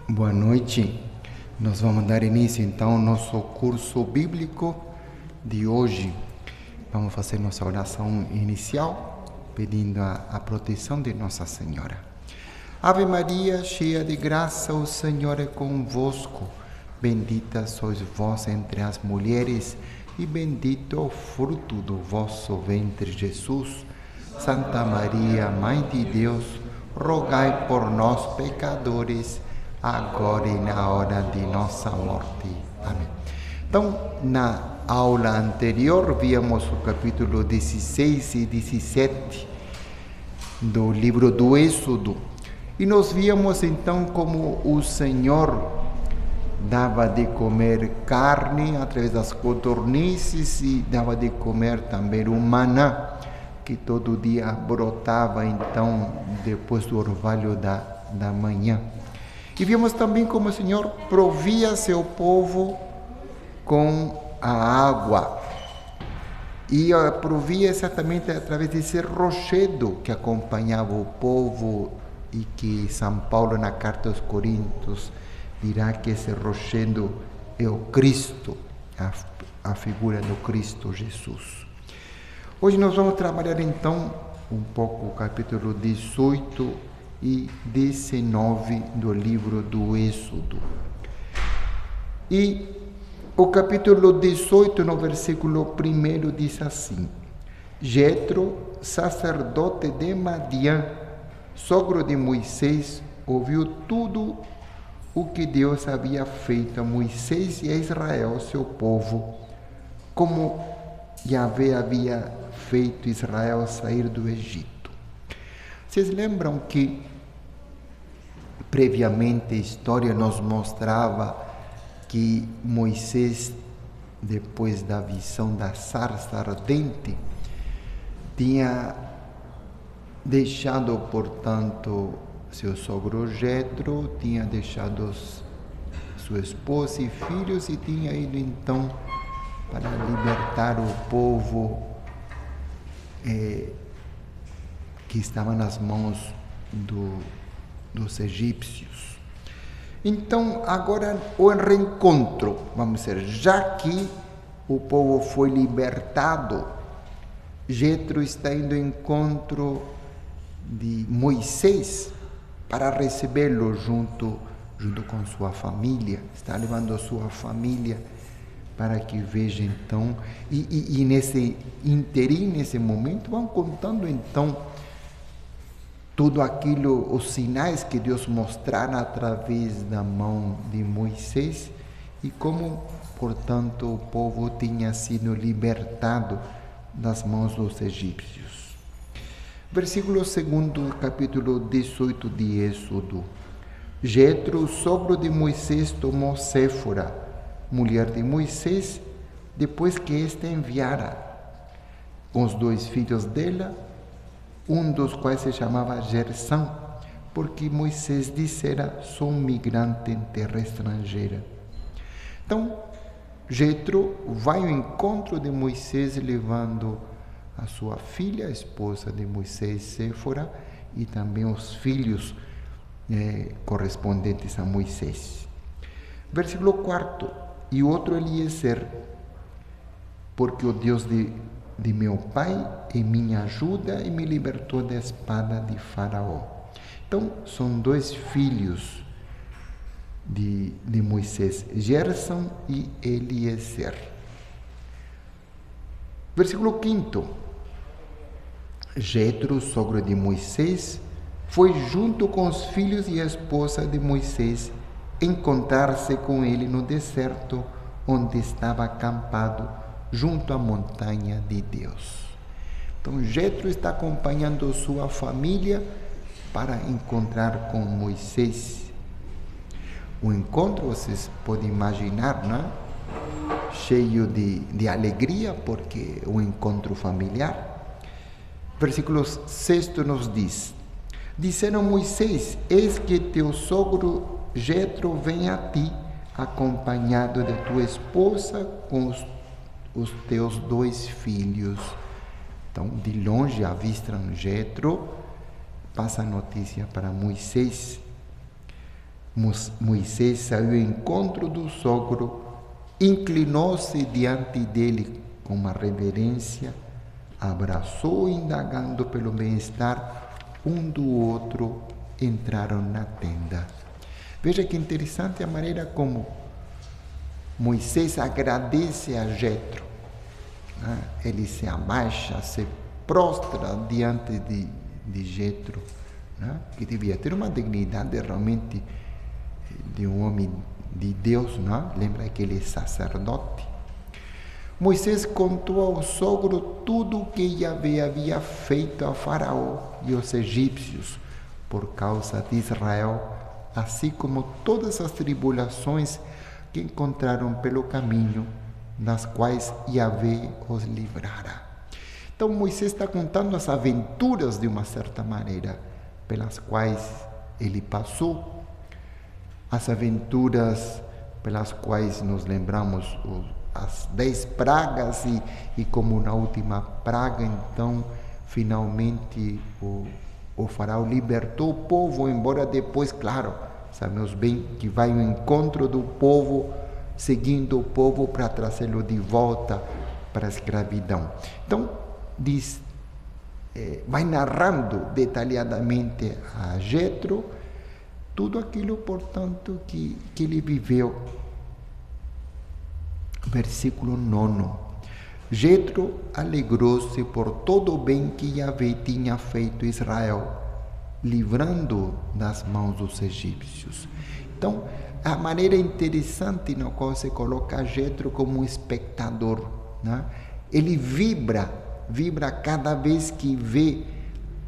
Boa noite. Nós vamos dar início então ao nosso curso bíblico de hoje. Vamos fazer nossa oração inicial, pedindo a proteção de Nossa Senhora. Ave Maria, cheia de graça, o Senhor é convosco. Bendita sois vós entre as mulheres, e bendito o fruto do vosso ventre, Jesus. Santa Maria, Mãe de Deus, rogai por nós, pecadores, agora e na hora de nossa morte. Amém. Então, na aula anterior, víamos o capítulo 16 e 17 do livro do Êxodo. E nós víamos então como o Senhor dava de comer carne através das codornizes e dava de comer também o maná, que todo dia brotava então depois do orvalho da manhã. E vimos também como o Senhor provia seu povo com a água. E provia exatamente através desse rochedo que acompanhava o povo e que São Paulo, na carta aos Coríntios, dirá que esse rochedo é o Cristo, a figura do Cristo Jesus. Hoje nós vamos trabalhar então um pouco o capítulo 18 e 19 do livro do Êxodo. E o capítulo 18, no versículo 1, diz assim: Jetro, sacerdote de Madian, sogro de Moisés, ouviu tudo o que Deus havia feito a Moisés e a Israel, seu povo, como Yahvé havia feito Israel sair do Egito. Vocês lembram que previamente a história nos mostrava que Moisés, depois da visão da sarça ardente, tinha deixado, portanto, seu sogro Jetro, tinha deixado sua esposa e filhos e tinha ido então para libertar o povo que estava nas mãos dos egípcios. Então, agora o reencontro, vamos dizer, já que o povo foi libertado, Jetro está indo ao encontro de Moisés para recebê-lo junto com sua família, está levando a sua família para que veja então, e nesse interim, nesse momento, vão contando então tudo aquilo, os sinais que Deus mostrara através da mão de Moisés e como, portanto, o povo tinha sido libertado das mãos dos egípcios. Versículo 2, capítulo 18 de Êxodo. Jetro, sogro de Moisés, tomou Séfora, mulher de Moisés, depois que esta enviara, com os 2 filhos dela, um dos quais se chamava Gersão, porque Moisés dissera: sou um migrante em terra estrangeira. Então, Jetro vai ao encontro de Moisés, levando a sua filha, a esposa de Moisés, Séfora, e também os filhos correspondentes a Moisés. Versículo 4. E outro Eliezer, porque o Deus de meu pai é minha ajuda e me libertou da espada de Faraó. Então, são 2 filhos de Moisés, Gerson e Eliezer. Versículo 5. Jetro, sogro de Moisés, foi junto com os filhos e a esposa de Moisés encontrar-se com ele no deserto, onde estava acampado junto à montanha de Deus. Então, Jetro está acompanhando sua família para encontrar com Moisés. O encontro, vocês podem imaginar, não é? Cheio de alegria, porque é um encontro familiar. Versículo 6 nos diz: disseram Moisés: eis que teu sogro Jetro vem a ti, acompanhado de tua esposa com os teus 2 filhos. Então, de longe avistam Jetro, passa a notícia para Moisés. Moisés saiu ao encontro do sogro, inclinou-se diante dele com uma reverência, abraçou, indagando pelo bem-estar um do outro, entraram na tenda. Veja que interessante a maneira como Moisés agradece a Jetro. Ele se abaixa, se prostra diante de Jetro, que devia ter uma dignidade realmente de um homem de Deus, lembra que ele é sacerdote. Moisés contou ao sogro tudo o que Yahvé havia feito a Faraó e aos egípcios por causa de Israel, assim como todas as tribulações que encontraram pelo caminho, nas quais Yahvé os livrara. Então Moisés está contando as aventuras, de uma certa maneira, pelas quais ele passou, as aventuras pelas quais nos lembramos as 10 pragas e como na última praga, então, finalmente o faraó libertou o povo, embora depois, claro, sabemos bem que vai ao encontro do povo, seguindo o povo para trazê-lo de volta para a escravidão. Então, vai narrando detalhadamente a Jetro tudo aquilo, portanto, que ele viveu. Versículo 9. Jetro alegrou-se por todo o bem que Yahvé tinha feito a Israel, livrando das mãos dos egípcios. Então, a maneira interessante na qual se coloca Jetro como um espectador, ele vibra cada vez que vê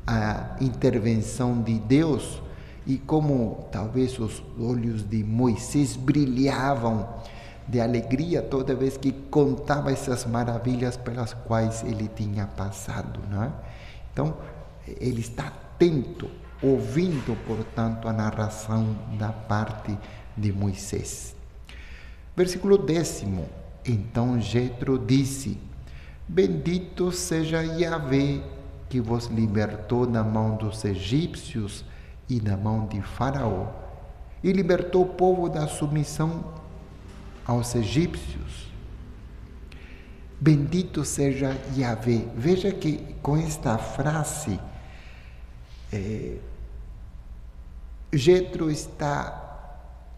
a intervenção de Deus, e como talvez os olhos de Moisés brilhavam de alegria toda vez que contava essas maravilhas pelas quais ele tinha passado, Então, ele está atento, ouvindo, portanto, a narração da parte de Moisés. Versículo 10. Então Jetro disse: Bendito seja Yahvé, que vos libertou da mão dos egípcios e da mão de Faraó, e libertou o povo da submissão aos egípcios. Bendito seja Yahvé. Veja que com esta frase, Jetro está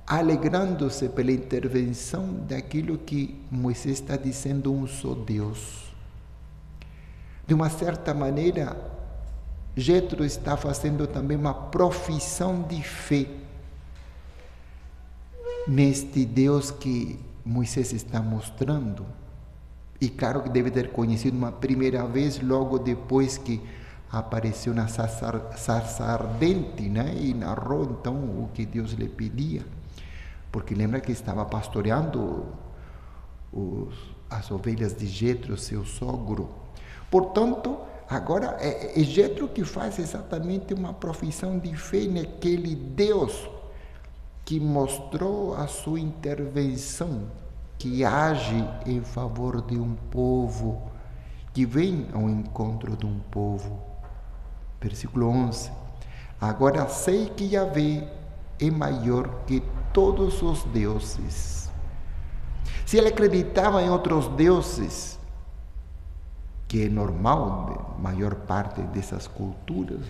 alegrando-se pela intervenção daquilo que Moisés está dizendo, um só Deus. De uma certa maneira, Jetro está fazendo também uma profissão de fé neste Deus que Moisés está mostrando. E claro que deve ter conhecido uma primeira vez, logo depois que apareceu na sarça ardente, e narrou então o que Deus lhe pedia. Porque lembra que estava pastoreando as ovelhas de Jetro, seu sogro. Portanto, agora é Jetro que faz exatamente uma profissão de fé naquele Deus que mostrou a sua intervenção, que age em favor de um povo, que vem ao encontro de um povo. Versículo 11. Agora sei que Yahvé é maior que todos os deuses. Se ele acreditava em outros deuses, que é normal, a maior parte dessas culturas,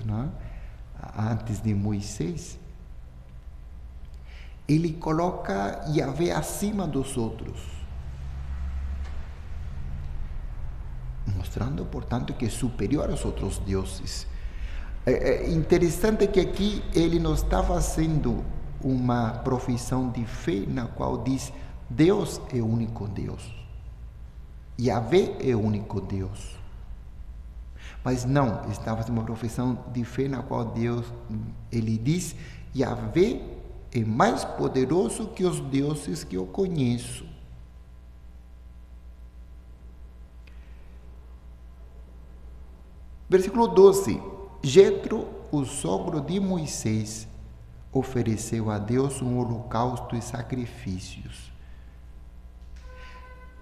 antes de Moisés, ele coloca Yahvé acima dos outros, mostrando, portanto, que é superior aos outros deuses. É interessante que aqui ele não está fazendo uma profissão de fé na qual diz Deus é o único Deus, Yahvé é o único Deus. Mas não, está fazendo uma profissão de fé na qual ele diz Yahvé é mais poderoso que os deuses que eu conheço. Versículo 12. Jetro, o sogro de Moisés, ofereceu a Deus um holocausto e sacrifícios.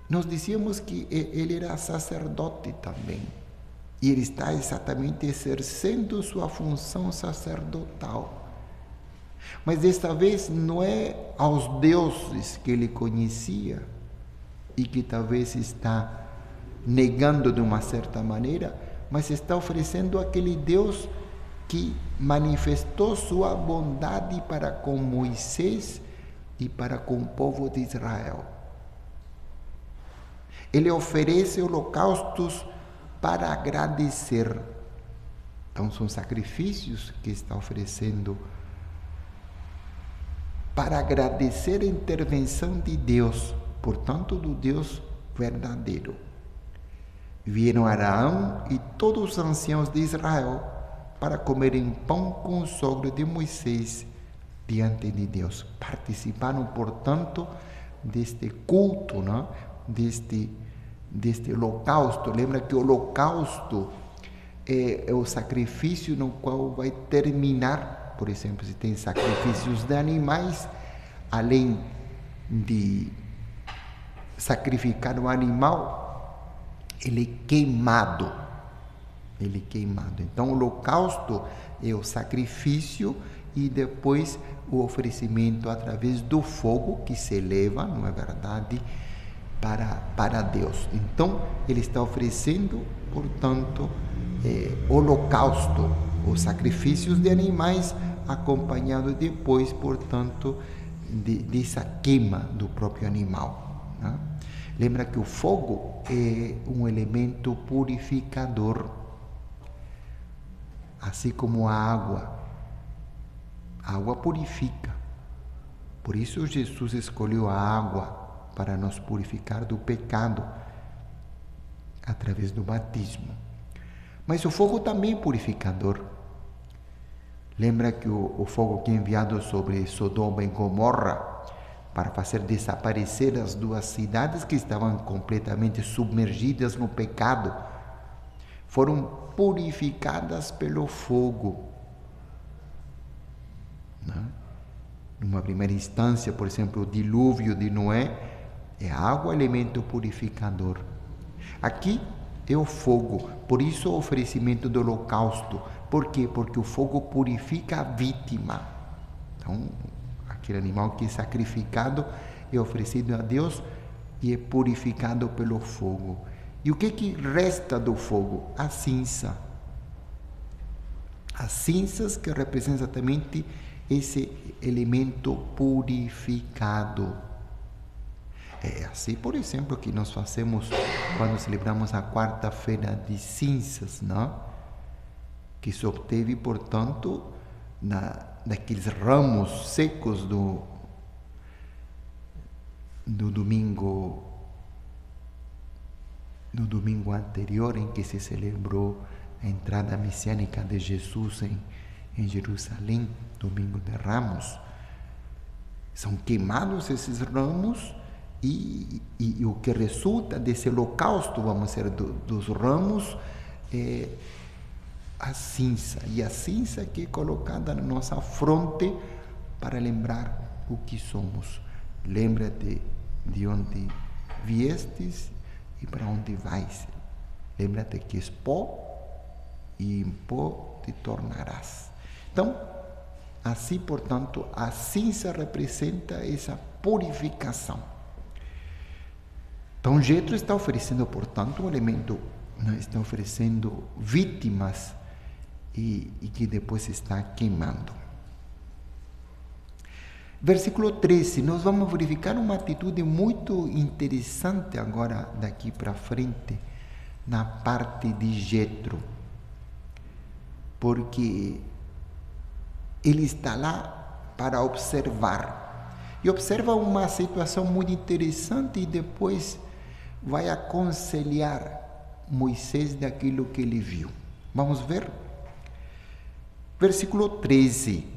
Nós dizíamos que ele era sacerdote também. E ele está exatamente exercendo sua função sacerdotal. Mas desta vez não é aos deuses que ele conhecia e que talvez está negando de uma certa maneira, mas está oferecendo aquele Deus que manifestou sua bondade para com Moisés e para com o povo de Israel. Ele oferece holocaustos para agradecer. Então são sacrifícios que está oferecendo para agradecer a intervenção de Deus, portanto do Deus verdadeiro. Vieram Arão e todos os anciãos de Israel para comerem pão com o sogro de Moisés diante de Deus. Participaram, portanto, deste culto, não? Deste holocausto. Lembra que o holocausto é o sacrifício no qual vai terminar, por exemplo, se tem sacrifícios de animais, além de sacrificar um animal, ele é queimado. Então, o holocausto é o sacrifício e depois o oferecimento através do fogo que se eleva, não é verdade, para Deus. Então, ele está oferecendo, portanto, holocausto, os sacrifícios de animais, acompanhado depois, portanto, dessa queima do próprio animal, né? Lembra que o fogo é um elemento purificador, assim como a água. A água purifica. Por isso Jesus escolheu a água para nos purificar do pecado através do batismo. Mas o fogo também é purificador. Lembra que o fogo que é enviado sobre Sodoma e Gomorra para fazer desaparecer as duas cidades que estavam completamente submergidas no pecado, foram purificadas pelo fogo. Numa primeira instância, por exemplo, o dilúvio de Noé, é água, elemento purificador. Aqui é o fogo, por isso o oferecimento do holocausto. Por quê? Porque o fogo purifica a vítima. Então, aquele animal que é sacrificado é oferecido a Deus e é purificado pelo fogo. E o que resta do fogo? A cinza. As cinzas que representam exatamente esse elemento purificado. É assim, por exemplo, que nós fazemos quando celebramos a quarta-feira de cinzas, não? Que se obteve, portanto, daqueles ramos secos do domingo anterior, em que se celebrou a entrada messiânica de Jesus em Jerusalém, domingo de Ramos. São queimados esses ramos e o que resulta desse holocausto, vamos dizer, dos ramos, é a cinza. E a cinza que é colocada na nossa fronte para lembrar o que somos. Lembra-te de onde viestes e para onde vais. Lembra-te que és pó e em pó te tornarás. Então, assim, portanto, a cinza representa essa purificação. Então, Jetro está oferecendo, portanto, um elemento, está oferecendo vítimas e que depois está queimando. Versículo 13, nós vamos verificar uma atitude muito interessante agora daqui para frente, na parte de Jetro, porque ele está lá para observar, e observa uma situação muito interessante e depois vai aconselhar Moisés daquilo que ele viu. Vamos ver? Versículo 13.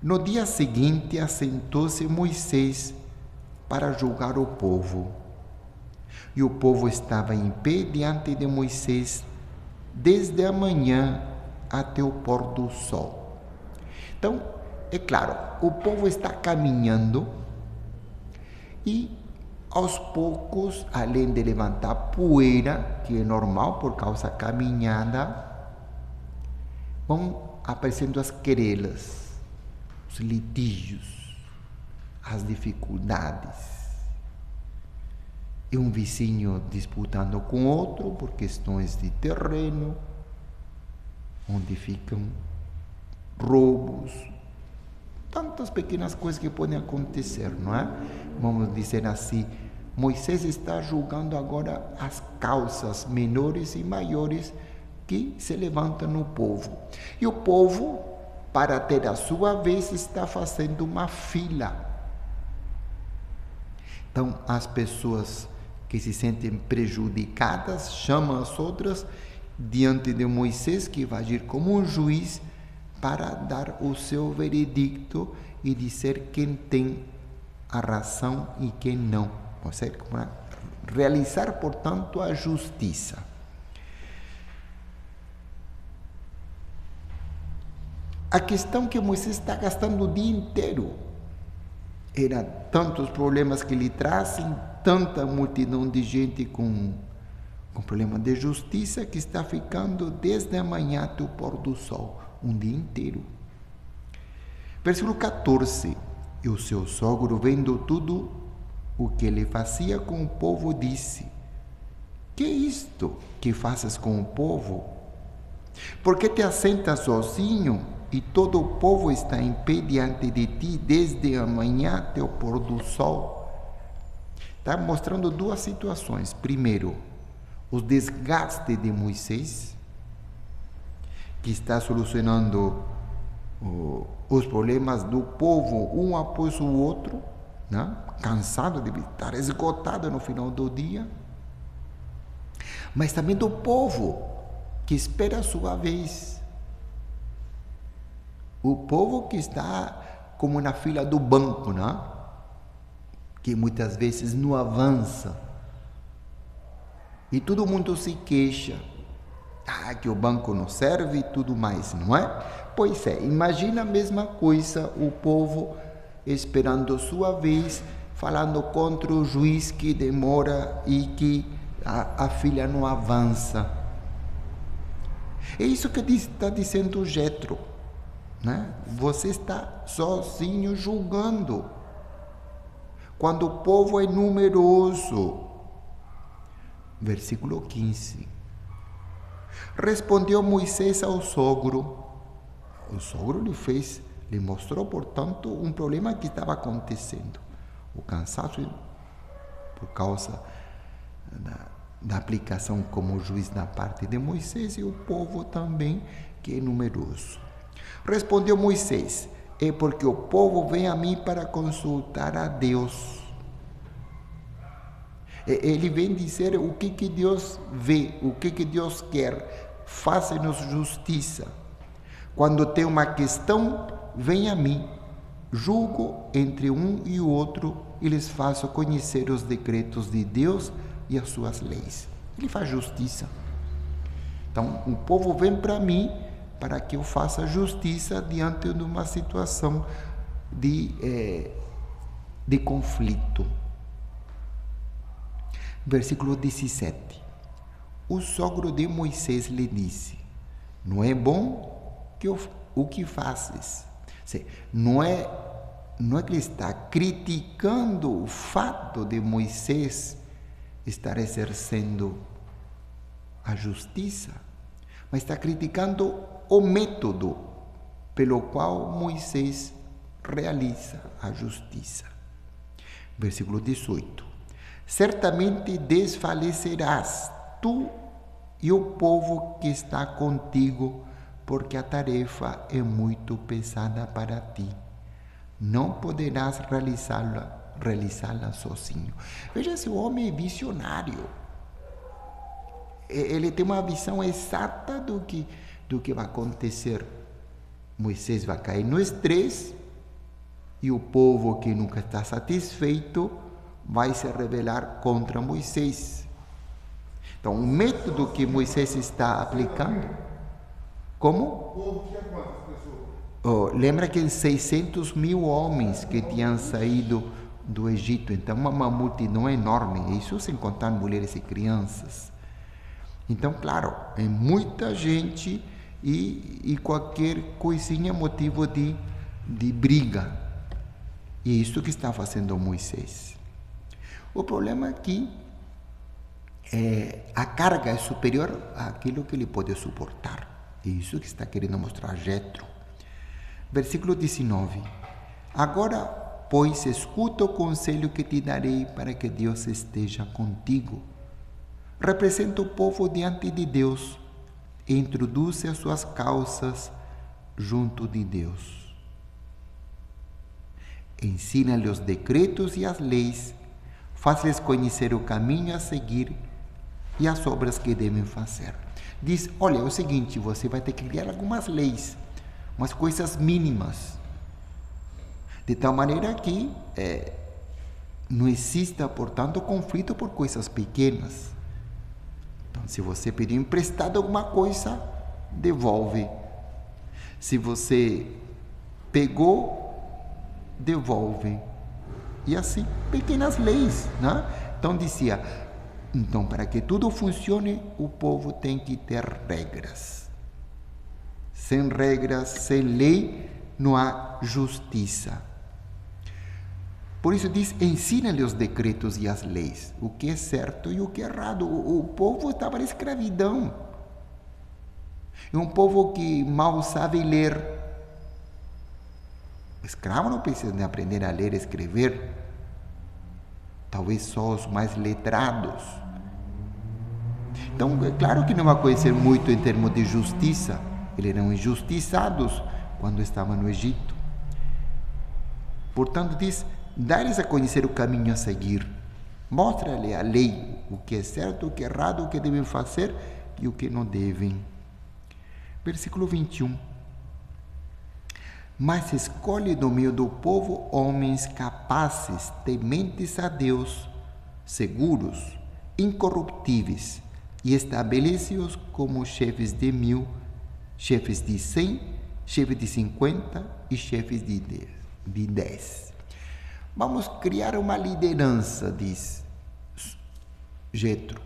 No dia seguinte, assentou-se Moisés para julgar o povo. E o povo estava em pé diante de Moisés desde a manhã até o pôr do sol. Então, é claro, o povo está caminhando e aos poucos, além de levantar poeira, que é normal por causa da caminhada, vão aparecendo as querelas. os litígios, as dificuldades. E um vizinho disputando com outro por questões de terreno, onde ficam roubos, tantas pequenas coisas que podem acontecer, não é? Vamos dizer assim, Moisés está julgando agora as causas menores e maiores que se levantam no povo. E o povo, para ter a sua vez, está fazendo uma fila. Então, as pessoas que se sentem prejudicadas chamam as outras diante de Moisés, que vai agir como um juiz para dar o seu veredicto e dizer quem tem a razão e quem não. Ou seja, realizar, portanto, a justiça. A questão que Moisés está gastando o dia inteiro era tantos problemas que lhe trazem, tanta multidão de gente com problema de justiça, que está ficando desde a manhã até o pôr do sol, um dia inteiro. Versículo 14. E o seu sogro, vendo tudo o que ele fazia com o povo, disse: que é isto que fazes com o povo? Por que te assentas sozinho e todo o povo está em pé diante de ti desde a manhã até o pôr do sol? Está mostrando duas situações. Primeiro, o desgaste de Moisés, que está solucionando os problemas do povo um após o outro, né? Cansado de estar esgotado no final do dia, mas também do povo que espera a sua vez, o povo que está como na fila do banco, né? Que muitas vezes não avança e todo mundo se queixa, que o banco não serve e tudo mais, não é? Pois é, imagina a mesma coisa, o povo esperando sua vez, falando contra o juiz que demora e que a filha não avança. É isso que está dizendo Jetro, né? Você está sozinho julgando, quando o povo é numeroso. Versículo 15. Respondeu Moisés ao sogro. O sogro lhe mostrou, portanto, um problema que estava acontecendo. O cansaço por causa da aplicação como juiz da parte de Moisés, e o povo também, que é numeroso. Respondeu Moisés: é porque o povo vem a mim para consultar a Deus. Ele vem dizer o que Deus vê, o que Deus quer. Faça-nos justiça. Quando tem uma questão, vem a mim. Julgo entre um e o outro e lhes faço conhecer os decretos de Deus e as suas leis. Ele faz justiça. Então, o povo vem para mim para que eu faça justiça diante de uma situação de conflito. Versículo 17. O sogro de Moisés lhe disse: não é bom o que fazes. Não é que ele está criticando o fato de Moisés estar exercendo a justiça, mas está criticando o método pelo qual Moisés realiza a justiça. Versículo 18. Certamente desfalecerás tu e o povo que está contigo, porque a tarefa é muito pesada para ti. Não poderás realizá-la sozinho. Veja, se o homem é visionário. Ele tem uma visão exata do que vai acontecer. Moisés vai cair no estresse e o povo que nunca está satisfeito vai se rebelar contra Moisés. Então, o método que Moisés está aplicando, como? Lembra que 600 mil homens que tinham saído do Egito, então uma multidão enorme, isso sem contar mulheres e crianças. Então, claro, é muita gente e qualquer coisinha motivo de de briga. E é isso que está fazendo Moisés. O problema é que a carga é superior àquilo que ele pode suportar. É isso que está querendo mostrar Jetro. Versículo 19. Agora, pois, escuta o conselho que te darei para que Deus esteja contigo. Representa o povo diante de Deus e introduz as suas causas junto de Deus. Ensina-lhe os decretos e as leis, faz-lhes conhecer o caminho a seguir e as obras que devem fazer. Diz, olha, é o seguinte, você vai ter que criar algumas leis, umas coisas mínimas, de tal maneira que não exista, portanto, conflito por coisas pequenas. Então, se você pedir emprestado alguma coisa, devolve. Se você pegou, devolve. E assim, pequenas leis, né? Então, dizia, então, para que tudo funcione, o povo tem que ter regras. Sem regras, sem lei, não há justiça. Por isso diz, ensina-lhe os decretos e as leis, o que é certo e o que é errado. O povo estava na escravidão. É um povo que mal sabe ler. O escravo não precisa de aprender a ler e escrever. Talvez só os mais letrados. Então, é claro que não vai conhecer muito em termos de justiça. Eles eram injustiçados quando estavam no Egito. Portanto, diz, dá-lhes a conhecer o caminho a seguir. Mostra-lhe a lei, o que é certo, o que é errado, o que devem fazer e o que não devem. Versículo 21. Mas escolhe do meio do povo homens capazes, tementes a Deus, seguros, incorruptíveis, e estabelece-os como chefes de 1000, chefes de 100, chefes de 50 e chefes de 10. Vamos criar uma liderança, diz Jetro,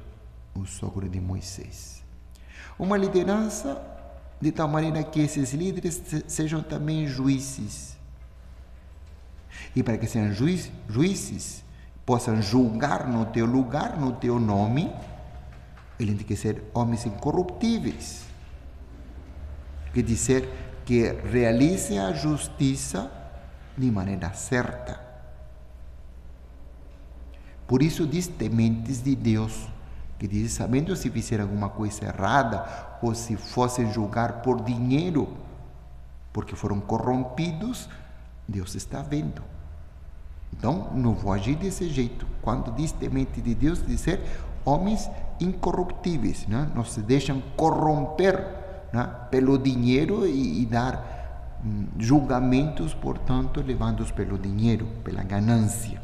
o sogro de Moisés. Uma liderança de tal maneira que esses líderes sejam também juízes. E para que sejam juízes, possam julgar no teu lugar, no teu nome, eles têm que ser homens incorruptíveis. Quer dizer, que realizem a justiça de maneira certa. Por isso diz tementes de Deus, que diz, sabendo se fizeram alguma coisa errada, ou se fossem julgar por dinheiro, porque foram corrompidos, Deus está vendo. Então, não vou agir desse jeito. Quando diz temente de Deus, dizer homens incorruptíveis, né? Não se deixam corromper, né? Pelo dinheiro e dar julgamentos, portanto, levados pelo dinheiro, pela ganância.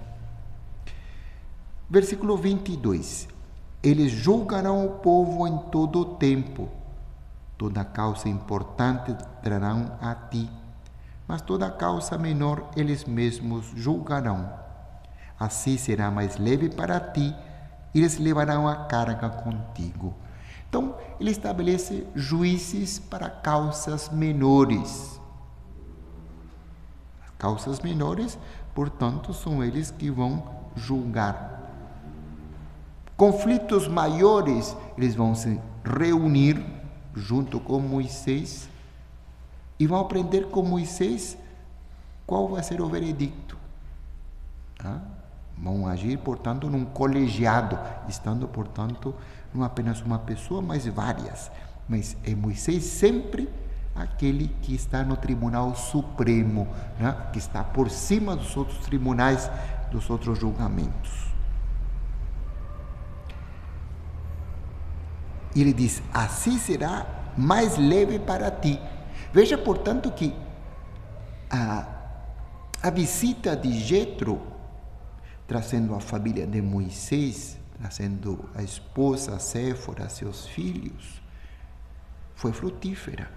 Versículo 22. Eles julgarão o povo em todo o tempo. Toda causa importante trarão a ti, mas toda causa menor eles mesmos julgarão. Assim será mais leve para ti, e eles levarão a carga contigo. Então, ele estabelece juízes para causas menores. As causas menores, portanto, são eles que vão julgar. Conflitos maiores, eles vão se reunir junto com Moisés e vão aprender com Moisés qual vai ser o veredicto. Vão agir, portanto, num colegiado, estando, portanto, não apenas uma pessoa, mas várias. Mas é Moisés sempre aquele que está no Tribunal Supremo, né? Que está por cima dos outros tribunais, dos outros julgamentos. Ele diz, assim será mais leve para ti. Veja, portanto, que a visita de Jetro, trazendo a família de Moisés, trazendo a esposa Séfora, seus filhos, foi frutífera.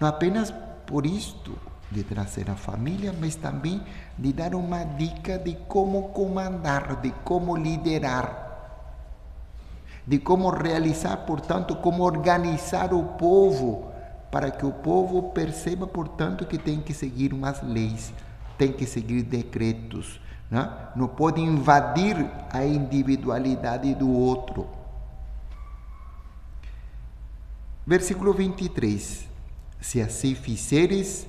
Não apenas por isto, de trazer a família, mas também de dar uma dica de como comandar, de como liderar, de como realizar, portanto, como organizar o povo para que o povo perceba, portanto, que tem que seguir umas leis, tem que seguir decretos, né? Não pode invadir a individualidade do outro. Versículo 23. Se assim fizeres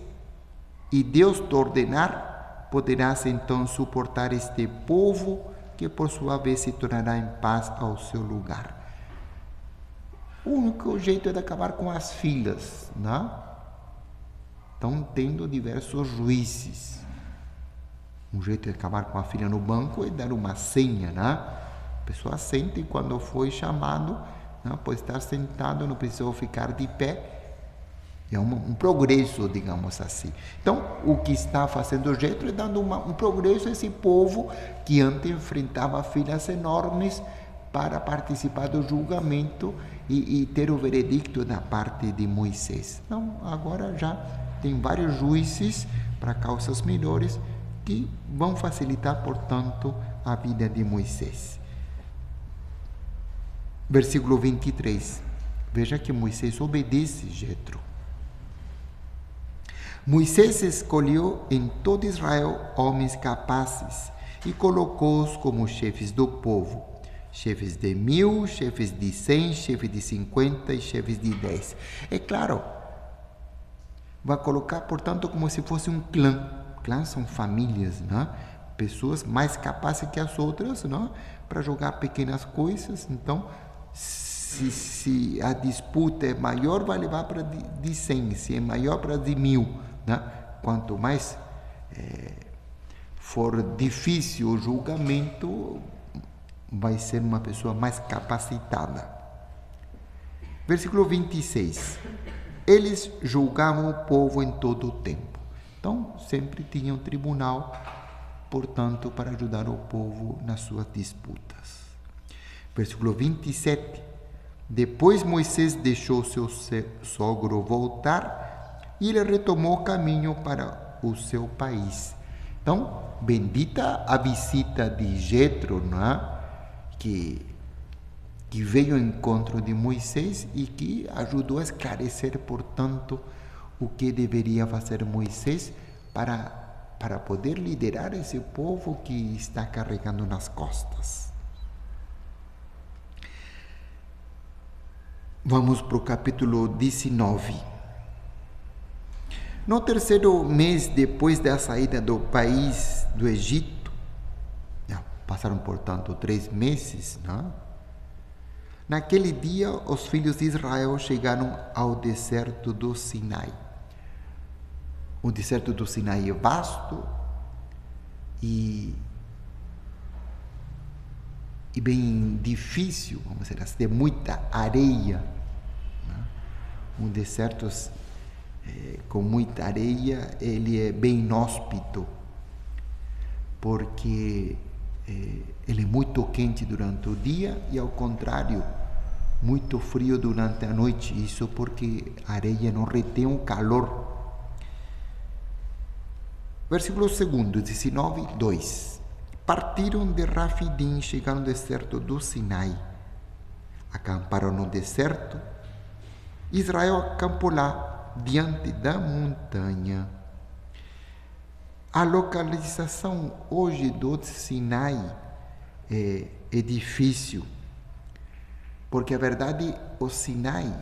e Deus te ordenar, poderás então suportar este povo, que por sua vez se tornará em paz ao seu lugar. O único jeito é de acabar com as filas, né? Estão tendo diversos juízes. Um jeito de acabar com a fila no banco é dar uma senha, né? A pessoa senta e quando foi chamado, né, pode estar sentado, não precisa ficar de pé. É um progresso, digamos assim. Então, o que está fazendo o Jetro é dando um progresso a esse povo que antes enfrentava filas enormes para participar do julgamento e ter o veredicto da parte de Moisés. Então, agora já tem vários juízes para causas menores que vão facilitar, portanto, a vida de Moisés. Versículo 23. Veja que Moisés obedece Jetro. Moisés escolheu em todo Israel homens capazes e colocou-os como chefes do povo. Chefes de 1000, chefes de 100, chefes de 50 e chefes de 10. É claro, vai colocar, portanto, como se fosse um clã. Clãs são famílias, né? Pessoas mais capazes que as outras, né? Para jogar pequenas coisas. Então, se a disputa é maior, vai levar para de 100. Se é maior, para de 1000. Né? Quanto mais for difícil o julgamento, vai ser uma pessoa mais capacitada. Versículo 26. Eles julgavam o povo em todo o tempo. Então, sempre tinha um tribunal, portanto, para ajudar o povo nas suas disputas. Versículo 27. Depois Moisés deixou seu sogro voltar e ele retomou o caminho para o seu país. Então, bendita a visita de Jetro, né? que veio ao encontro de Moisés e que ajudou a esclarecer, portanto, o que deveria fazer Moisés para poder liderar esse povo que está carregando nas costas. Vamos para o capítulo 19. No terceiro mês depois da saída do país do Egito, passaram, portanto, 3 meses, né? Naquele dia, os filhos de Israel chegaram ao deserto do Sinai. O deserto do Sinai é vasto e bem difícil, vamos dizer assim, tem muita areia, né? Um deserto com muita areia, ele é bem inóspito, porque ele é muito quente durante o dia e, ao contrário, muito frio durante a noite. Isso porque a areia não retém o calor. Versículo 2, 19, 2. Partiram de Rafidim e chegaram ao deserto do Sinai. Acamparam no deserto. Israel acampou lá, diante da montanha. A localização hoje do Sinai é difícil, porque a verdade, o Sinai,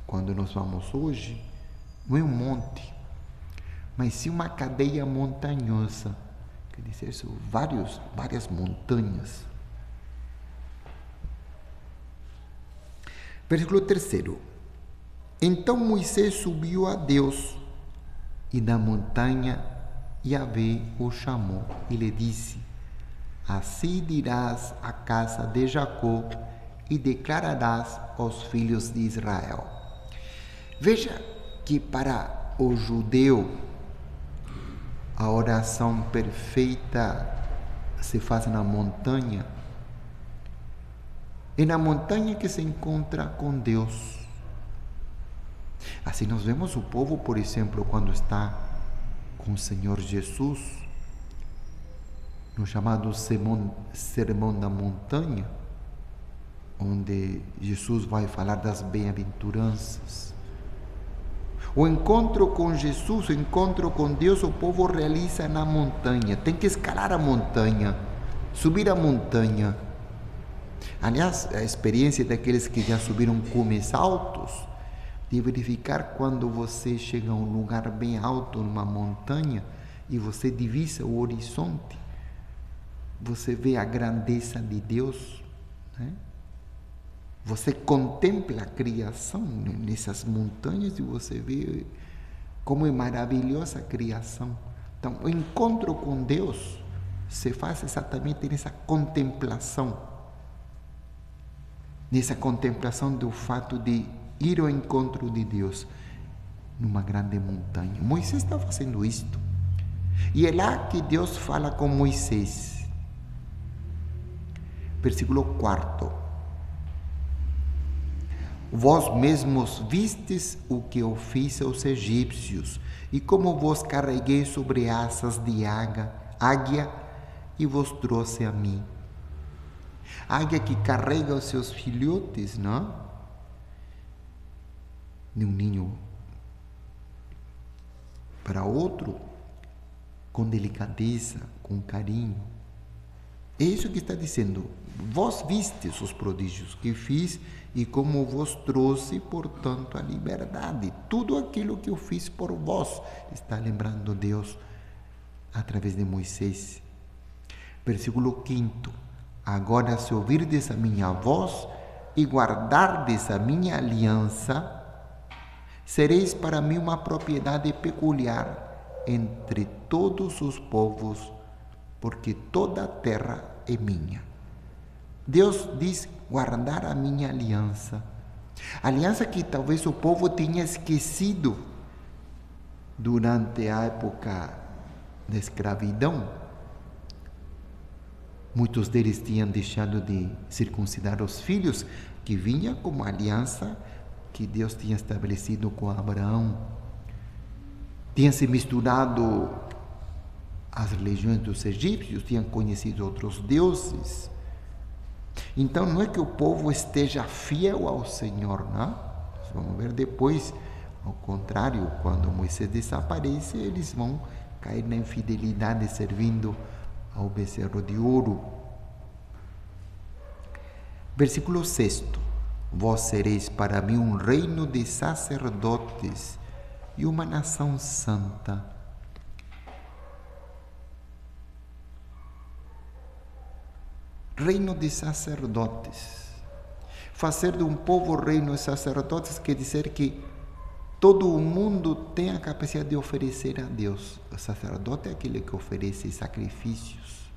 quando nós vamos hoje, não é um monte, mas sim uma cadeia montanhosa, quer dizer, são várias montanhas. Versículo 3. Então Moisés subiu a Deus, e na montanha Yahvé o chamou e lhe disse: assim dirás à casa de Jacó e declararás aos filhos de Israel. Veja que para o judeu a oração perfeita se faz na montanha. É na montanha que se encontra com Deus. Assim nós vemos o povo, por exemplo, quando está com o Senhor Jesus, no chamado Sermão da Montanha, onde Jesus vai falar das bem-aventuranças. O encontro com Jesus, o encontro com Deus, o povo realiza na montanha. Tem que escalar a montanha, subir a montanha. Aliás, a experiência daqueles que já subiram cumes altos, de verificar quando você chega a um lugar bem alto, numa montanha, e você divisa o horizonte, você vê a grandeza de Deus, né? Você contempla a criação nessas montanhas e você vê como é maravilhosa a criação. Então, o encontro com Deus se faz exatamente nessa contemplação do fato de ir ao encontro de Deus numa grande montanha. Moisés está fazendo isto. E é lá que Deus fala com Moisés. Versículo 4. Vós mesmos vistes o que eu fiz aos egípcios, e como vos carreguei sobre asas de águia e vos trouxe a mim. A águia que carrega os seus filhotes, não? De um ninho para outro, com delicadeza, com carinho. É isso que está dizendo. Vós vistes os prodígios que fiz e como vos trouxe, portanto, a liberdade. Tudo aquilo que eu fiz por vós, está lembrando Deus através de Moisés. Versículo 5. Agora, se ouvirdes a minha voz e guardardes a minha aliança, sereis para mim uma propriedade peculiar entre todos os povos, porque toda a terra é minha. Deus diz guardar a minha aliança. Aliança que talvez o povo tinha esquecido durante a época da escravidão. Muitos deles tinham deixado de circuncidar os filhos, que vinha como aliança que Deus tinha estabelecido com Abraão. Tinham se misturado às religiões dos egípcios, tinham conhecido outros deuses. Então, não é que o povo esteja fiel ao Senhor, não? Nós vamos ver depois, ao contrário, quando Moisés desaparece, eles vão cair na infidelidade servindo ao becerro de ouro. Versículo 6. Vós sereis para mim um reino de sacerdotes e uma nação santa. Reino de sacerdotes. Fazer de um povo reino de sacerdotes quer dizer que todo o mundo tem a capacidade de oferecer a Deus. O sacerdote é aquele que oferece sacrifícios.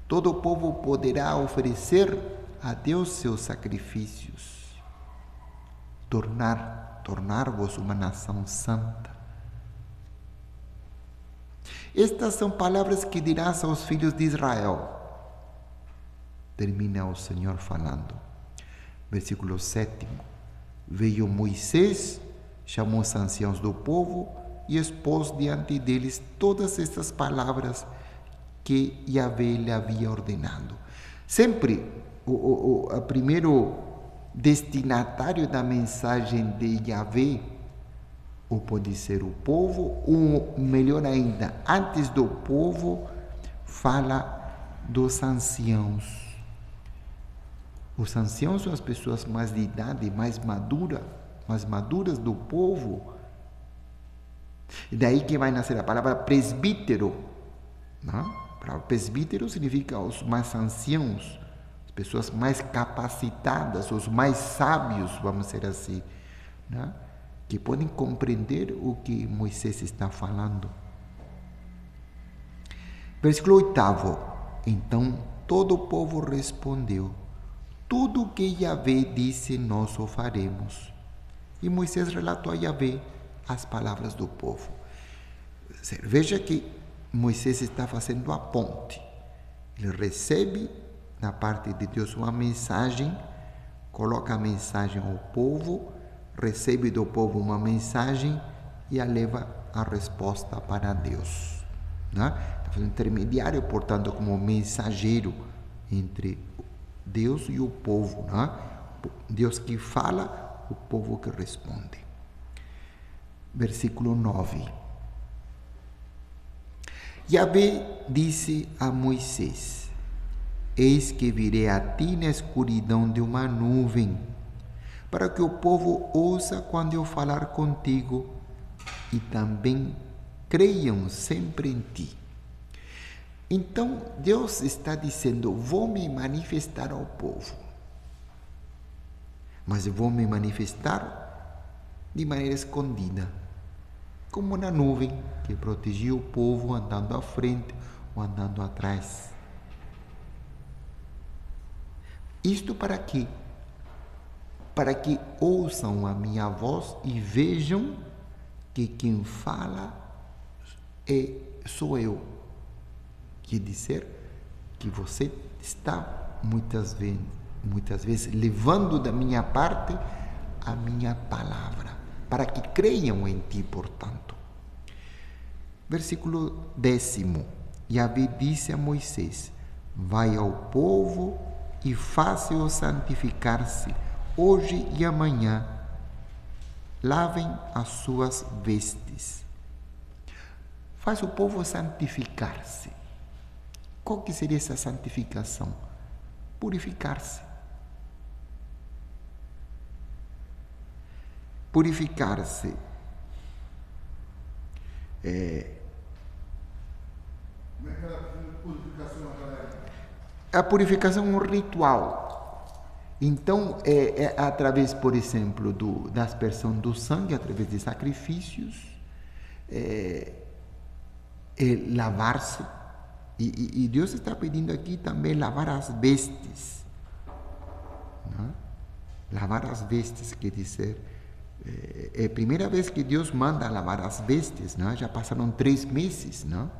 Todo o povo poderá oferecer a Deus seus sacrifícios. Tornar-vos uma nação santa. Estas são palavras que dirás aos filhos de Israel. Termina o Senhor falando. Versículo 7. Veio Moisés, chamou os anciãos do povo e expôs diante deles todas estas palavras que Yahvé lhe havia ordenado. Sempre o primeiro destinatário da mensagem de Yahvé, ou pode ser o povo, ou melhor ainda, antes do povo, fala dos anciãos. Os anciãos são as pessoas mais de idade, mais maduras do povo. E daí que vai nascer a palavra presbítero. Não? Presbítero significa os mais anciãos, as pessoas mais capacitadas, os mais sábios, vamos dizer assim, não? Que podem compreender o que Moisés está falando. Versículo 8. Então todo o povo respondeu: tudo o que Yahvé disse, nós o faremos. E Moisés relatou a Yahvé as palavras do povo. Veja que Moisés está fazendo a ponte. Ele recebe da parte de Deus uma mensagem, coloca a mensagem ao povo, recebe do povo uma mensagem e a leva a resposta para Deus. Está fazendo intermediário, portanto, como mensageiro entre Deus e o povo, né? Deus que fala, o povo que responde. versículo 9. Yahvé disse a Moisés: Eis que virei a ti na escuridão de uma nuvem, para que o povo ouça quando eu falar contigo e também creiam sempre em ti. Então, Deus está dizendo: vou me manifestar ao povo, mas vou me manifestar de maneira escondida, como na nuvem que protegia o povo andando à frente ou andando atrás. Isto para quê? Para que ouçam a minha voz e vejam que quem fala sou eu. Quer dizer que você está muitas vezes levando da minha parte a minha palavra, para que creiam em ti, portanto. Versículo 10. Yahvé disse a Moisés: vai ao povo e faça-o santificar-se hoje e amanhã. Lavem as suas vestes. Faz o povo santificar-se. Qual que seria essa santificação? Purificar-se. Purificar-se. A purificação é um ritual. Então, é através, por exemplo, da aspersão do sangue, através de sacrifícios, lavar-se. E Deus está pedindo aqui também lavar as vestes. Não? Lavar as vestes, quer dizer, é a primeira vez que Deus manda lavar as vestes, não? Já passaram 3 meses, não?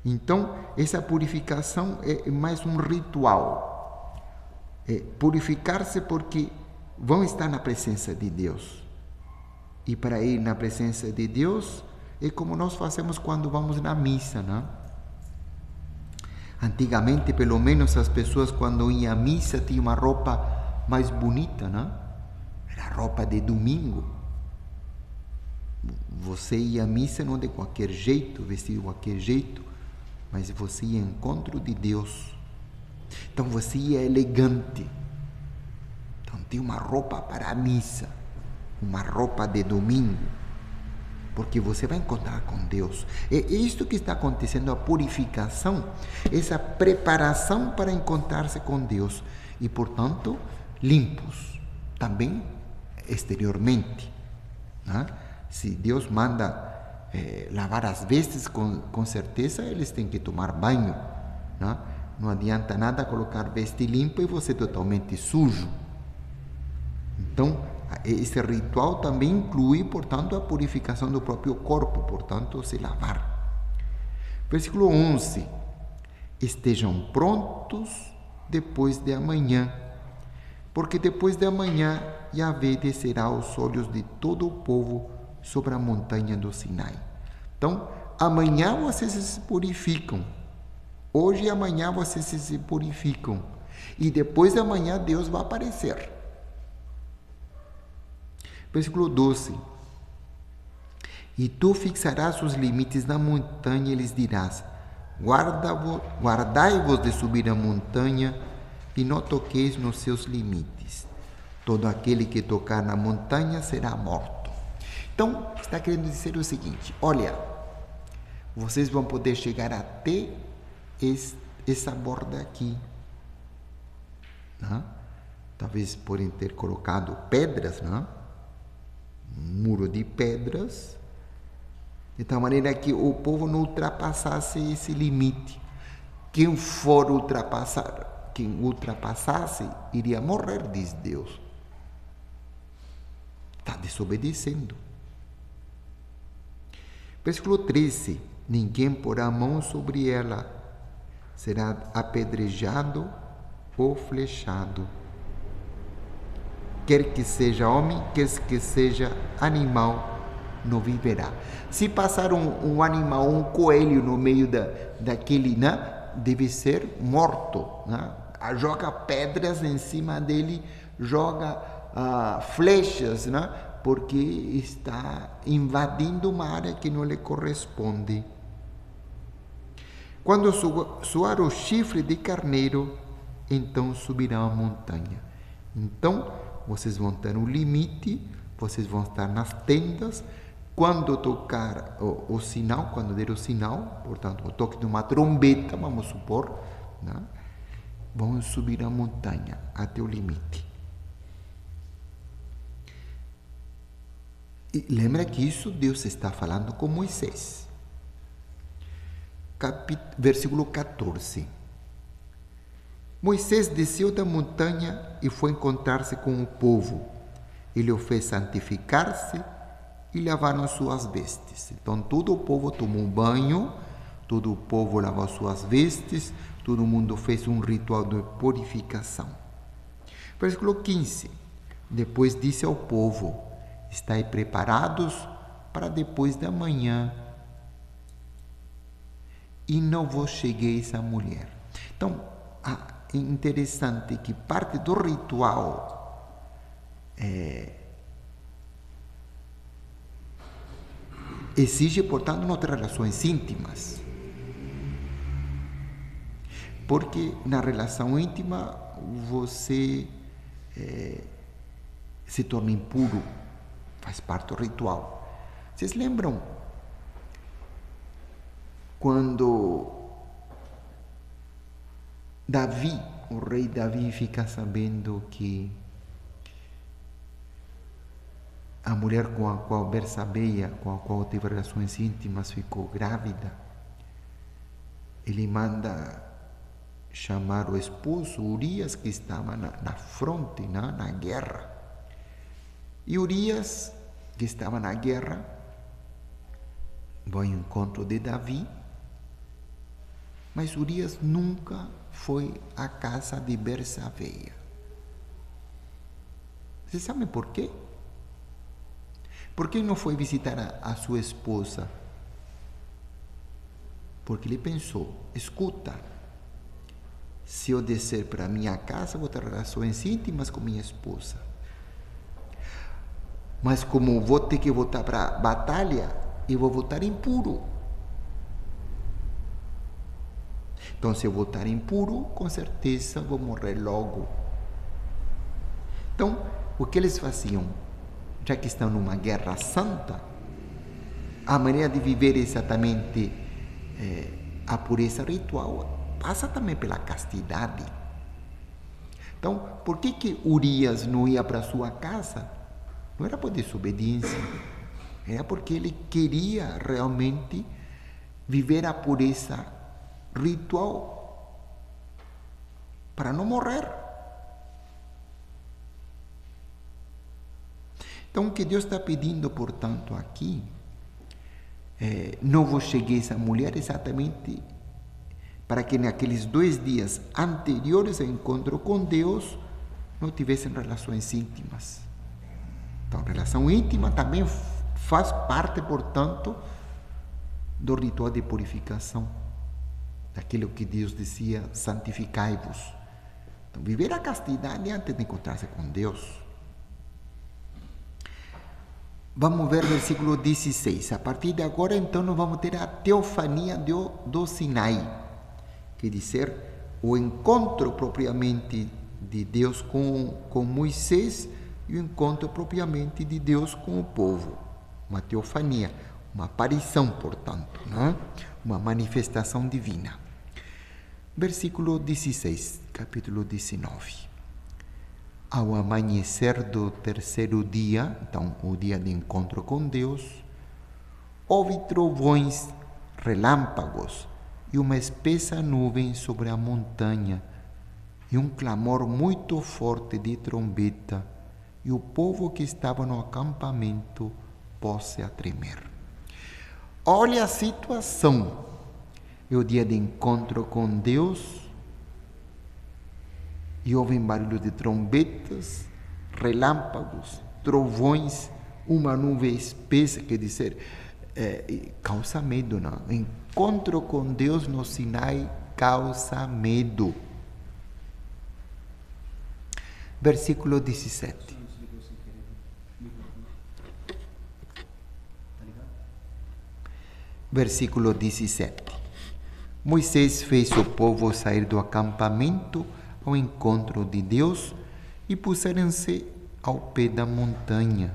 Então, essa purificação é mais um ritual. Purificar-se porque vão estar na presença de Deus. E para ir na presença de Deus, é como nós fazemos quando vamos na missa, não? Antigamente, pelo menos, as pessoas quando iam à missa tinham uma roupa mais bonita, não? Era roupa de domingo. Você ia à missa não de qualquer jeito, vestido de qualquer jeito, mas você ia ao encontro de Deus. Então você ia elegante. Então tinha uma roupa para a missa, uma roupa de domingo, porque você vai encontrar com Deus. É isto que está acontecendo, a purificação, essa preparação para encontrar-se com Deus. E, portanto, limpos, também exteriormente. Né? Se Deus manda lavar as vestes, com certeza eles têm que tomar banho. Né? Não adianta nada colocar veste limpa e você totalmente sujo. Então, esse ritual também inclui, portanto, a purificação do próprio corpo, portanto, se lavar. Versículo 11. Estejam prontos depois de amanhã, porque depois de amanhã Yahvé descerá aos olhos de todo o povo sobre a montanha do Sinai. Então, amanhã vocês se purificam. Hoje e amanhã vocês se purificam. E depois de amanhã Deus vai aparecer. Versículo 12. E tu fixarás os limites da montanha e lhes dirás: guardai-vos de subir a montanha e não toqueis nos seus limites. Todo aquele que tocar na montanha será morto. Então, está querendo dizer o seguinte: olha, vocês vão poder chegar até essa borda aqui. Não? Talvez podem ter colocado pedras, não? Um muro de pedras, de tal maneira que o povo não ultrapassasse esse limite. Quem ultrapassasse iria morrer, diz Deus. Está desobedecendo. Versículo 13. Ninguém porá a mão sobre ela, será apedrejado ou flechado. Quer que seja homem, quer que seja animal, não viverá. Se passar um animal, um coelho no meio daquele, né, deve ser morto. Né? Joga pedras em cima dele, joga flechas, né, porque está invadindo uma área que não lhe corresponde. Quando soar o chifre de carneiro, então subirão a montanha. Então, vocês vão ter um limite, vocês vão estar nas tendas. Quando tocar o sinal, quando der o sinal, portanto, o toque de uma trombeta, vamos supor, né? Vão subir a montanha até o limite. E lembra que isso Deus está falando com Moisés. Versículo 14. Moisés desceu da montanha e foi encontrar-se com o povo. Ele o fez santificar-se e lavaram suas vestes. Então todo o povo tomou banho, todo o povo lavou suas vestes, todo mundo fez um ritual de purificação. Versículo 15. Depois disse ao povo: estai preparados para depois da manhã, e não vos chegueis à mulher. Então, é interessante que parte do ritual exige, portanto, não ter relações íntimas. Porque na relação íntima você se torna impuro, faz parte do ritual. Vocês lembram quando Davi, o rei Davi, fica sabendo que a mulher com a qual Bersabeia, com a qual teve relações íntimas, ficou grávida? Ele manda chamar o esposo Urias, que estava na fronte, na guerra. E Urias, que estava na guerra, vai ao encontro de Davi, mas Urias nunca foi à casa de Bersabeia. Você sabe por quê? Por que não foi visitar a sua esposa? Porque ele pensou: escuta, se eu descer para minha casa, vou ter relações íntimas com minha esposa. Mas como vou ter que voltar para a batalha, eu vou voltar impuro. Então, se eu voltar impuro, com certeza vou morrer logo. Então, o que eles faziam? Já que estão numa guerra santa, a maneira de viver exatamente a pureza ritual passa também pela castidade. Então, por que Urias não ia para sua casa? Não era por desobediência, era porque ele queria realmente viver a pureza ritual para não morrer. Então, o que Deus está pedindo, portanto, aqui, não vos chegueis à mulher exatamente para que naqueles 2 dias anteriores ao encontro com Deus não tivessem relações íntimas. Então, relação íntima também faz parte, portanto, do ritual de purificação, daquilo que Deus dizia: santificai-vos. Então, viver a castidade antes de encontrar-se com Deus. Vamos ver o versículo 16. A partir de agora, então, nós vamos ter a teofania do Sinai, quer dizer, o encontro propriamente de Deus com Moisés e o encontro propriamente de Deus com o povo. Uma teofania, uma aparição, portanto, né? Uma manifestação divina. Versículo 16, capítulo 19. Ao amanhecer do 3º dia, então o dia de encontro com Deus, houve trovões, relâmpagos e uma espessa nuvem sobre a montanha e um clamor muito forte de trombeta, e o povo que estava no acampamento pôs-se a tremer. Olha a situação. É o dia de encontro com Deus, e houve barulho de trombetas, relâmpagos, trovões, uma nuvem espessa, quer dizer, causa medo, não? Encontro com Deus no Sinai causa medo. Versículo 17. Versículo 17. Moisés fez o povo sair do acampamento ao encontro de Deus e puseram-se ao pé da montanha.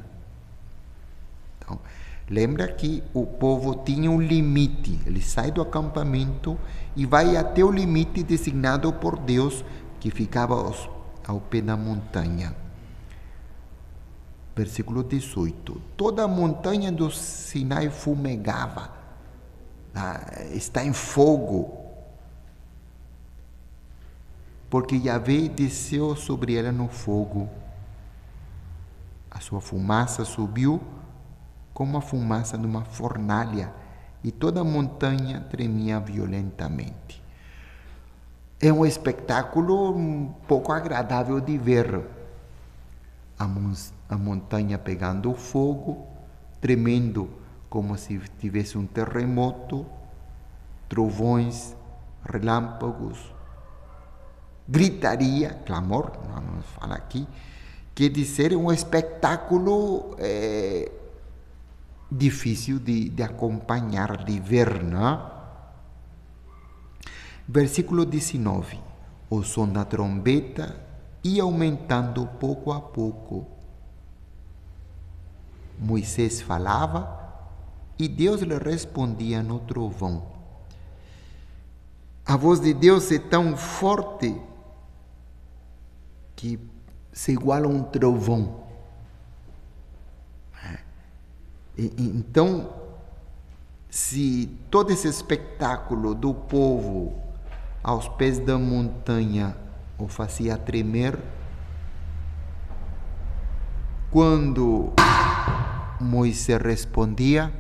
Então, lembra que o povo tinha um limite. Ele sai do acampamento e vai até o limite designado por Deus, que ficava ao pé da montanha. Versículo 18. Toda a montanha do Sinai fumegava. Está em fogo, porque Yahvé desceu sobre ela no fogo. A sua fumaça subiu como a fumaça de uma fornalha, e toda a montanha tremia violentamente. É um espetáculo um pouco agradável de ver. A montanha pegando fogo, tremendo como se tivesse um terremoto, trovões, relâmpagos, gritaria, clamor, não fala aqui, quer dizer, um espetáculo difícil de acompanhar, de ver, não? Versículo 19. O som da trombeta ia aumentando pouco a pouco. Moisés falava e Deus lhe respondia no trovão. A voz de Deus é tão forte que se iguala a um trovão. Então, se todo esse espetáculo do povo aos pés da montanha o fazia tremer, quando Moisés respondia,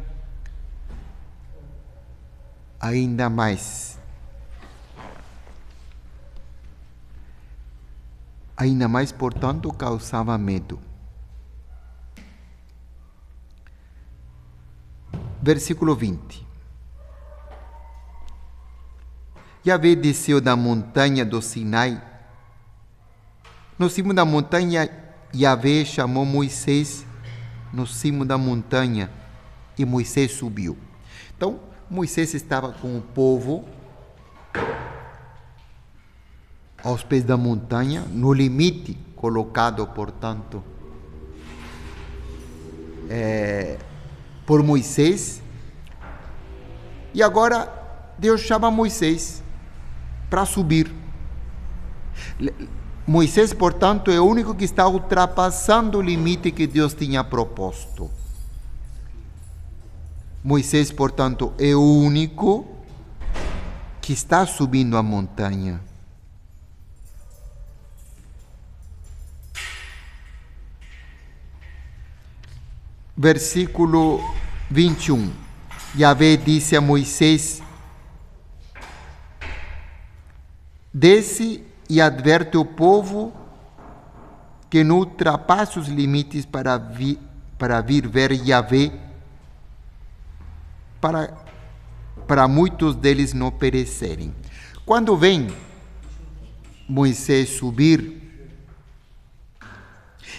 ainda mais, portanto, causava medo. Versículo 20. Yahvé desceu da montanha do Sinai. No cimo da montanha, Yahvé chamou Moisés no cimo da montanha e Moisés subiu. Então, Moisés estava com o povo aos pés da montanha, no limite colocado, portanto, por Moisés. E agora Deus chama Moisés para subir. Moisés, portanto, é o único que está ultrapassando o limite que Deus tinha proposto. Moisés, portanto, é o único que está subindo a montanha. Versículo 21. Yahvé disse a Moisés: desce e adverte o povo que não ultrapasse os limites para vir ver Yahvé, para muitos deles não perecerem. Quando vem Moisés subir,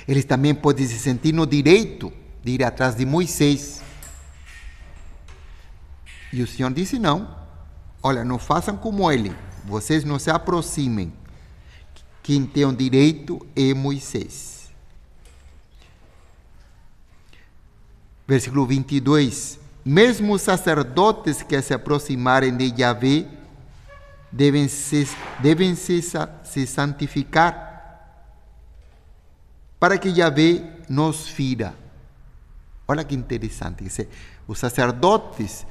eles também podem se sentir no direito de ir atrás de Moisés. E o Senhor disse: não, olha, não façam como ele, vocês não se aproximem. Quem tem o direito é Moisés. Versículo 22. Mesmo os sacerdotes que se aproximarem de Yahvé devem se santificar, para que Yahvé nos fira. Olha que interessante. Os sacerdotes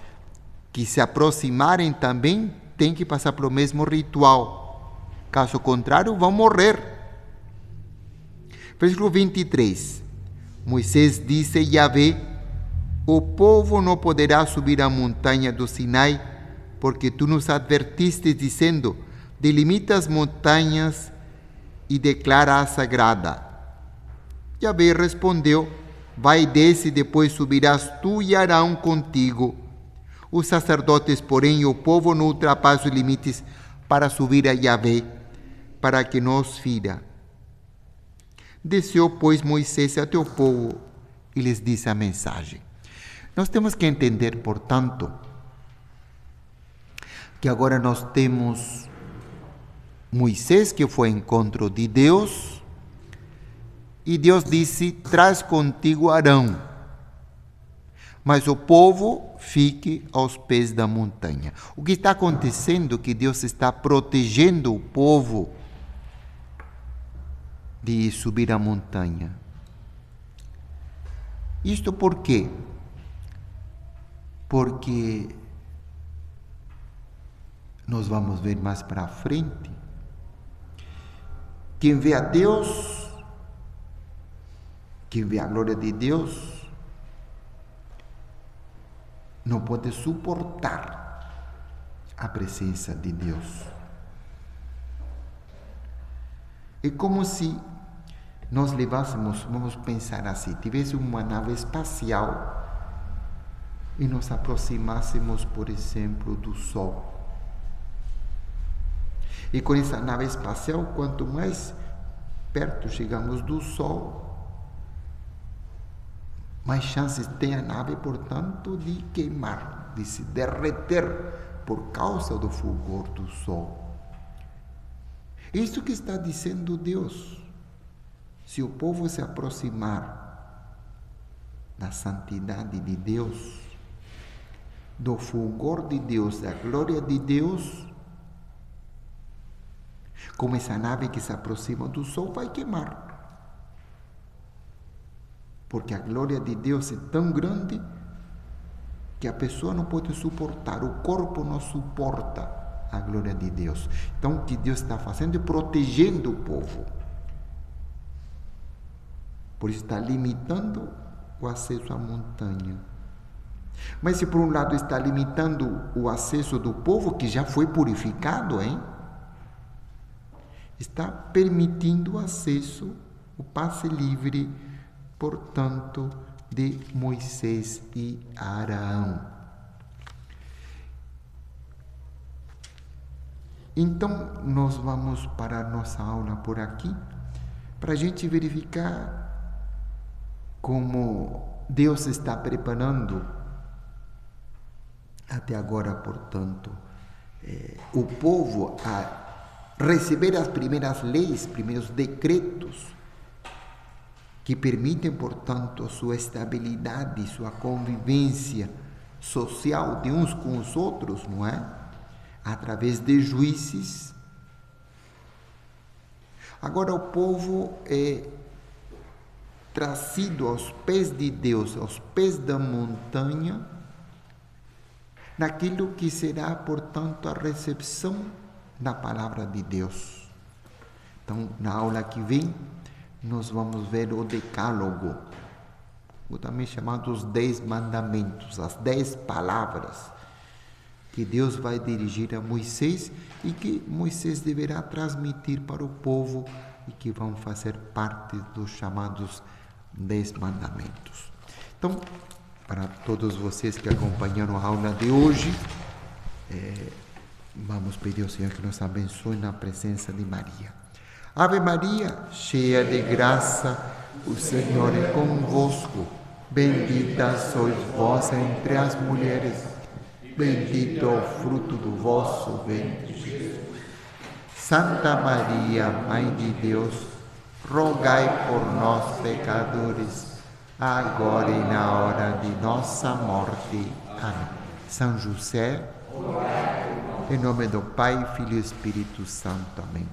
que se aproximarem também têm que passar pelo mesmo ritual. Caso contrário, vão morrer. Versículo 23. Moisés disse a Yahvé: o povo não poderá subir a montanha do Sinai, porque tu nos advertiste, dizendo: delimita as montanhas e declara-a sagrada. Yahvé respondeu: vai, desce, depois subirás tu e Arão contigo. Os sacerdotes, porém, e o povo não ultrapassam os limites para subir a Yahvé, para que nos fira. Desceu, pois, Moisés até o povo e lhes disse a mensagem. Nós temos que entender, portanto, que agora nós temos Moisés, que foi ao encontro de Deus, e Deus disse: traz contigo Arão, mas o povo fique aos pés da montanha. O que está acontecendo é que Deus está protegendo o povo de subir a montanha. Isto por quê? Porque nós vamos ver mais para frente, quem vê a Deus, quem vê a glória de Deus, não pode suportar a presença de Deus. É como se nós levássemos, vamos pensar assim, tivesse uma nave espacial e nos aproximássemos, por exemplo, do Sol. E com essa nave espacial, quanto mais perto chegamos do Sol, mais chances tem a nave, portanto, de queimar, de se derreter por causa do fulgor do Sol. Isso que está dizendo Deus. Se o povo se aproximar da santidade de Deus, do fulgor de Deus, da glória de Deus, como essa nave que se aproxima do Sol vai queimar. Porque a glória de Deus é tão grande que a pessoa não pode suportar, o corpo não suporta a glória de Deus. Então, o que Deus está fazendo é protegendo o povo. Por isso está limitando o acesso à montanha. Mas se por um lado está limitando o acesso do povo, que já foi purificado, está permitindo o acesso, o passe livre, portanto, de Moisés e Arão. Então, nós vamos para a nossa aula por aqui, para a gente verificar como Deus está preparando até agora, portanto, o povo a receber as primeiras leis, primeiros decretos, que permitem, portanto, sua estabilidade, sua convivência social de uns com os outros, não é? Através de juízes. Agora o povo é trazido aos pés de Deus, aos pés da montanha, naquilo que será, portanto, a recepção da palavra de Deus. Então, na aula que vem, nós vamos ver o decálogo, ou também chamado os 10 mandamentos, as 10 palavras que Deus vai dirigir a Moisés e que Moisés deverá transmitir para o povo e que vão fazer parte dos chamados 10 mandamentos. Então, para todos vocês que acompanharam a aula de hoje, vamos pedir ao Senhor que nos abençoe na presença de Maria. Ave Maria, cheia de graça, o Senhor é convosco. Bendita sois vós entre as mulheres, bendito é o fruto do vosso ventre, Jesus. Santa Maria, Mãe de Deus, rogai por nós, pecadores, agora e na hora de nossa morte. Amém. São José, em nome do Pai, Filho e Espírito Santo. Amém.